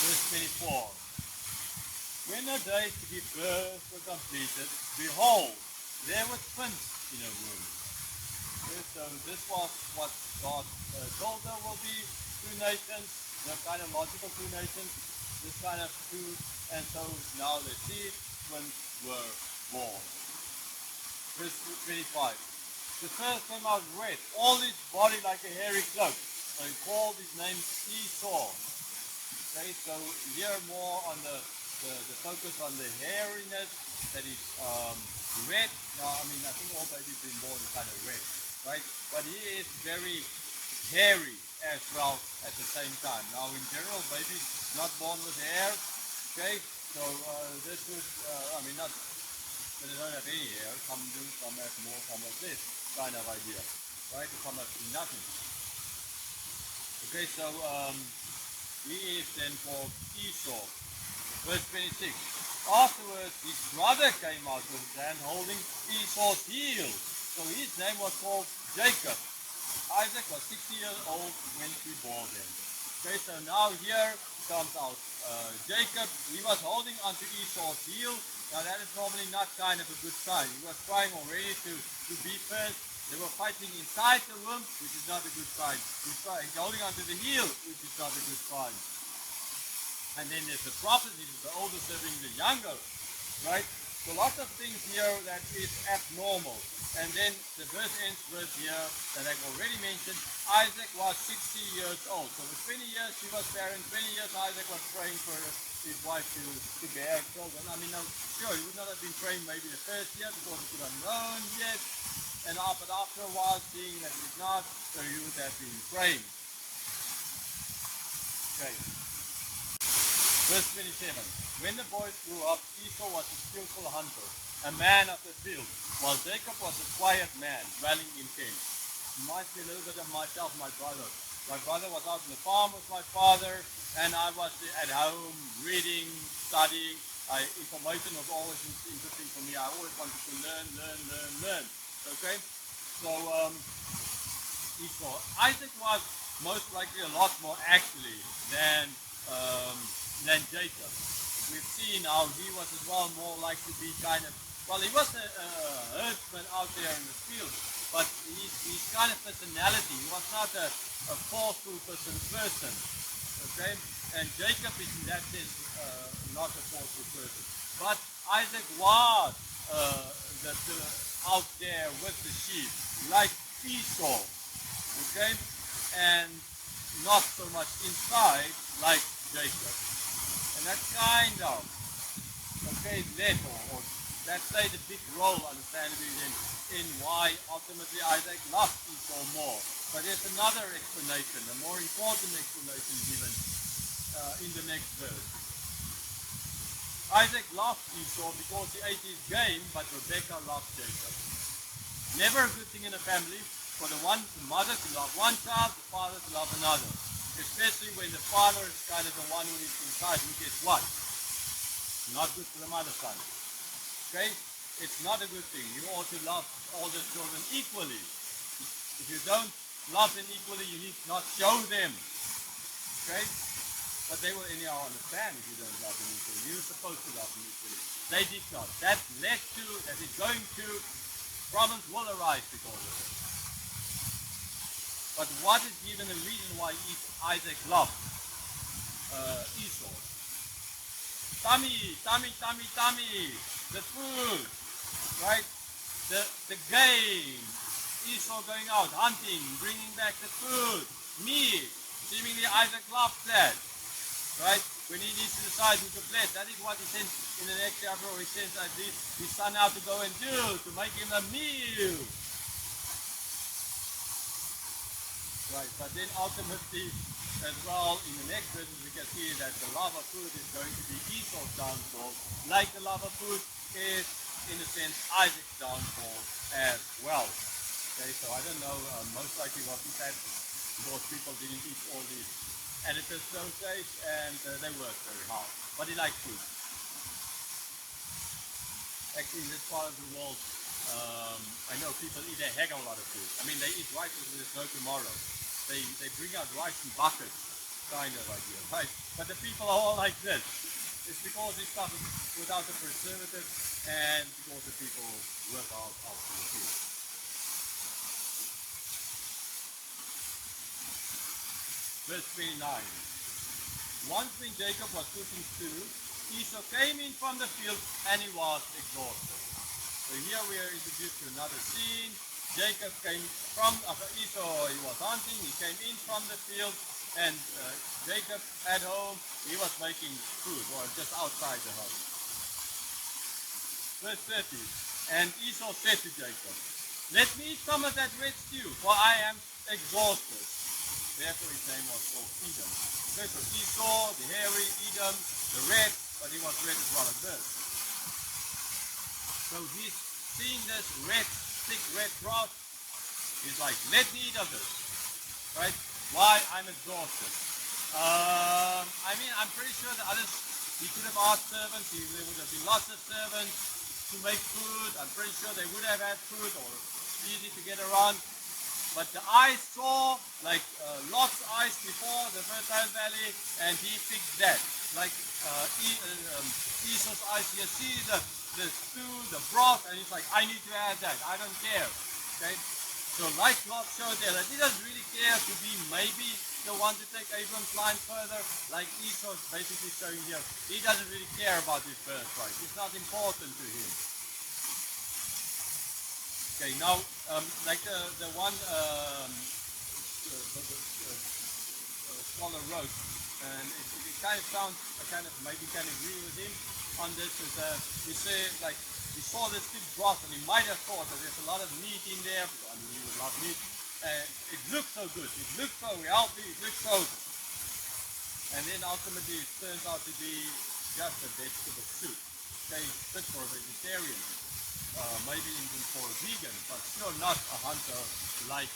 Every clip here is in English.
Verse 24. When the days to give birth were completed, behold, there were twins in her womb. Okay, so this was what God told there will be two nations, the kind of logical two nations, this kind of two, and so now the seed twins were born. Verse 25. The first came out red, all his body like a hairy cloak. So he called his name Esau. Okay, so here more on the focus on the hairiness that is red. Now, I mean, I think all babies being born is kind of red, right? But he is very hairy as well at the same time. Now, in general, babies not born with hair. Okay, so this would, I mean, not that they don't have any hair. Some do, some have more, some have less, kind of idea, right? Some have nothing. Okay, so he is then called Esau. Verse 26. Afterwards, his brother came out of his hand holding Esau's heel. So his name was called Jacob. Isaac was 60 years old when she bore them. Okay, so now here comes out Jacob. He was holding onto Esau's heel. Now that is normally not kind of a good sign. He was trying already to be first. They were fighting inside the womb, which is not a good sign. He's holding onto the heel, which is not a good sign. And then there's the prophecy, the older serving the younger, right? So lots of things here that is abnormal. And then the verse ends with here that I've already mentioned, Isaac was 60 years old. So for 20 years she was barren, 20 years Isaac was praying for his wife to bear children. I mean, now, sure, he would not have been praying maybe the first year because he could have known yet. But after a while, seeing that he's not, so he would have been praying. Okay. Verse 27. When the boys grew up, Esau was a skillful hunter, a man of the field, while Jacob was a quiet man, dwelling in tents. Reminds me a little bit of myself, my brother. My brother was out on the farm with my father, and I was at home reading, studying. Information was always interesting for me. I always wanted to learn. Okay? So, Esau. Isaac was most likely a lot more actually than Jacob. We've seen how he was as well more like to be kind of, well, he was a herdsman out there in the field, but his kind of personality, he was not a forceful person, okay? And Jacob is in that sense not a forceful person. But Isaac was out there with the sheep, like Esau, okay? And not so much inside like Jacob. And that kind of, okay, or that played a big role, understandably, in why ultimately Isaac loved Esau more. But there's another explanation, a more important explanation given in the next verse. Isaac loved Esau because he ate his game, but Rebekah loved Jacob. Never a good thing in a family for the mother to love one child, the father to love another. Especially when the father is kind of the one who is inside, who gets what? Not good for the mother son. Okay? It's not a good thing. You ought to love all the children equally. If you don't love them equally, you need not show them. Okay? But they will anyhow understand if you don't love them equally. You're supposed to love them equally. They did not. That is going to, problems will arise because of it. But what is given the reason why Isaac loved Esau? Tummy, the food, right? The game, Esau going out, hunting, bringing back the food, meat. Seemingly Isaac loved that, right? When he needs to decide who to bless, that is what he sends in the next chapter, he sends his son out to go and do, to make him a meal. Right, but then ultimately, as well, in the next verses, we can see that the love of food is going to be Esau's downfall, like the love of food is, in a sense, Isaac's downfall as well. Okay, so I don't know, most likely wasn't that because people didn't eat all these additives those days, and they worked very hard. But he liked food. Actually, in this part of the world, I know people eat a heck of a lot of food. I mean, they eat rice as there's no tomorrow. They bring out rice in buckets, kind of idea, right? But the people are all like this. It's because this stuff is without the preservative and because the people work out after the food. Verse 29. Once when Jacob was cooking stew, Esau came in from the field and he was exhausted. So here we are introduced to another scene. Jacob came from, Esau, he was hunting, he came in from the field, and Jacob at home, he was making food, or just outside the house. Verse 30. And Esau said to Jacob, let me eat some of that red stew, for I am exhausted. Therefore his name was called Edom. Okay, so Esau, the hairy, Edom, the red, but he was red as well as this. So he's seeing this red, thick red broth. He's like, let me eat of this. Right? Why? I'm exhausted. I mean, I'm pretty sure the others, he could have asked servants, there would have been lots of servants to make food. I'm pretty sure they would have had food, or easy to get around. But the eyes saw, like Lot's eyes before the fertile valley, and he picked that. Like Esau's eyes, you see the stew, the broth, and he's like, I need to add that, I don't care. Okay? So like Lot showed there, that he doesn't really care to be maybe the one to take Abram's line further, like Esau's basically showing here, he doesn't really care about his birthright. It's not important to him. Okay, now, like the one scholar wrote, and it kind of sounds, I kind of maybe can agree with him on this, is he said, like, he saw this big broth and he might have thought that there's a lot of meat in there, because, I mean, he would love meat, and it looked so good, it looked so healthy, it looked so, and then ultimately it turns out to be just a vegetable soup. Okay, fit for a vegetarian. Maybe even for a vegan, but still not a hunter like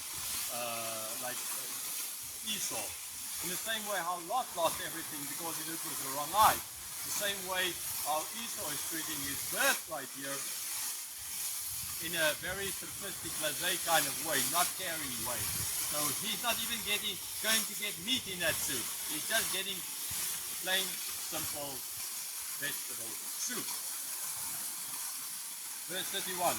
Esau. In the same way how Lot lost everything because he looked with the wrong eye. The same way how Esau is treating his birthright here in a very simplistic, blasé kind of way, not caring way. So he's not even going to get meat in that soup. He's just getting plain, simple vegetable soup. Verse 31,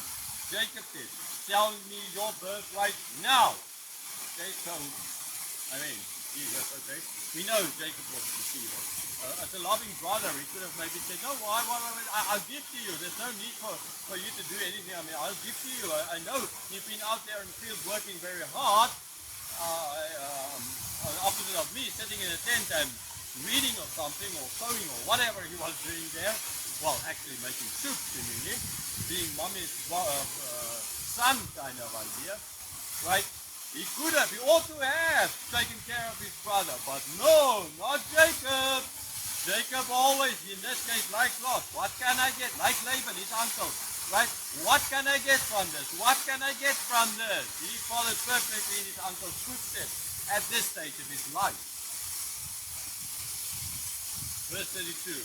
Jacob said, tell me your birthright now. Okay, so, I mean, Jesus, okay. We know Jacob was a deceiver. As a loving brother, he could have maybe said, no, I'll give to you. There's no need for you to do anything. I mean, I'll give to you. I know you've been out there in the field working very hard. Opposite of me, sitting in a tent and reading or something, or sewing, or whatever he was doing there. Well, actually making soup, seemingly. Being mommy's son kind of idea, right? He ought to have taken care of his brother, but no, not Jacob. Jacob always, in this case, like Lot, what can I get? Like Laban, his uncle, right? What can I get from this? What can I get from this? He followed perfectly in his uncle's footsteps at this stage of his life. Verse 32,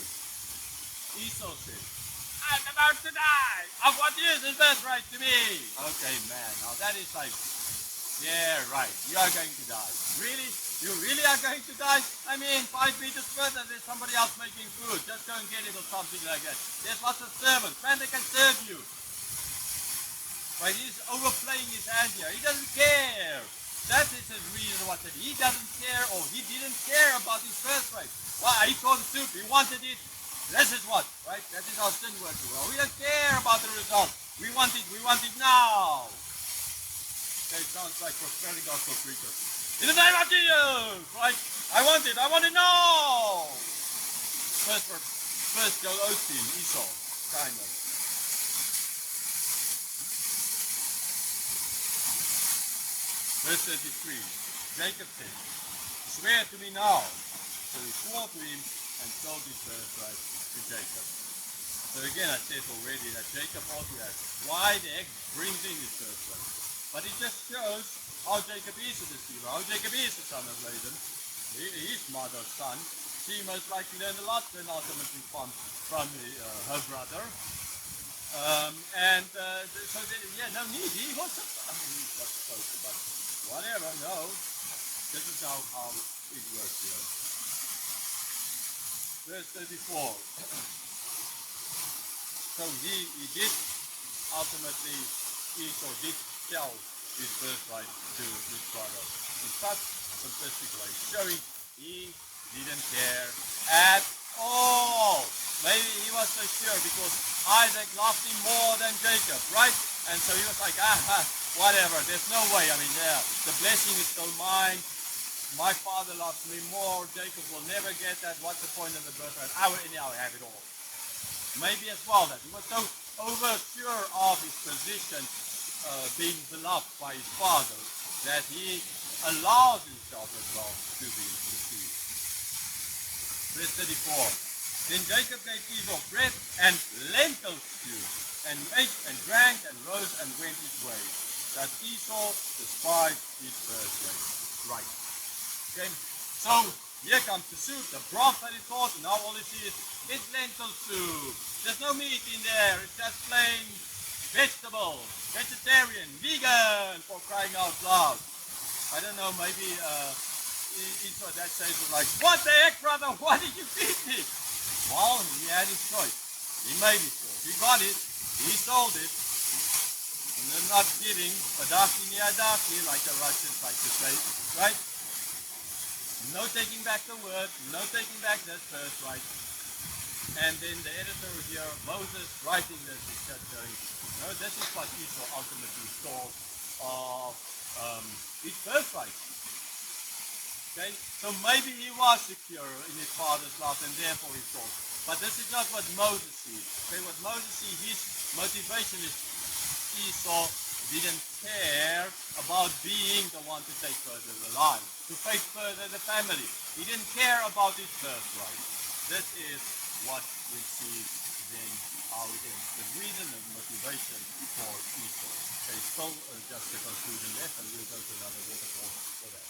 Esau said, I'm about to die. Of what use is birthright to me? Okay, man. Now that is like, yeah, right. You are going to die. Really? You really are going to die? I mean, 5 meters further, there's somebody else making food. Just go and get it or something like that. There's lots of servants. Man, they can serve you. But he's overplaying his hand here. He doesn't care. That is the reason what that he doesn't care, or he didn't care about his birthright. Well, he called the soup. He wanted it. This is what, right? That is how sin works. Well, we don't care about the result. We want it now. Okay, it sounds like prosperity gospel preachers. In the name of Jesus, right? I want it now. First Joel Osteen, Esau, kind of. Verse 33, Jacob said, swear to me now. So he swore to him and sold his birthright to Jacob. So again, I said already that Jacob also asked, why the heck brings in his birthright? But it just shows how Jacob is a deceiver, how Jacob is the son of Laban, his mother's son. She most likely learned a lot then ultimately from her brother. So yeah, no need. He was supposed to, but whatever, no. This is how it works here. verse 34. So he did ultimately, Esau did sell his birthright to his brother in such simplistic way, showing he didn't care at all. Maybe he was so sure because Isaac loved him more than Jacob, right? And so he was like, whatever, there's no way. I mean, yeah, the blessing is still mine. My father loves me more. Jacob will never get that. What's the point of the birthright? I will anyhow have it all. Maybe as well that he was so oversure of his position, being beloved by his father, that he allows himself as well to be deceived. Verse 34. Then Jacob gave Esau bread and lentil stew, and ate and drank and rose and went his way. That Esau despised his birthright. Right. Okay. So here comes the soup, the broth that he thought. Now all you see is it's lentil soup. There's no meat in there. It's just plain vegetable, vegetarian, vegan, for crying out loud. I don't know, maybe Esau at that stage was like, what the heck, brother? Why did you feed me? Well, he had his choice. He made his choice. He got it. He sold it. And they're not giving, padaki niadaki, like the Russians like to say, right? No taking back the word, no taking back this birthright. And then the editor here, Moses, writing this, is just saying, no, this is what Esau ultimately thought of his birthright. Okay, so maybe he was secure in his father's love and therefore he thought. But this is not what Moses sees. Okay, what Moses sees, his motivation is Esau didn't care about being the one to take further the line, to take further the family. He didn't care about his birthright. This is what we see then how it is. The reason and motivation for Esau. Okay, so just the conclusion left, and we'll go to another waterfall for that.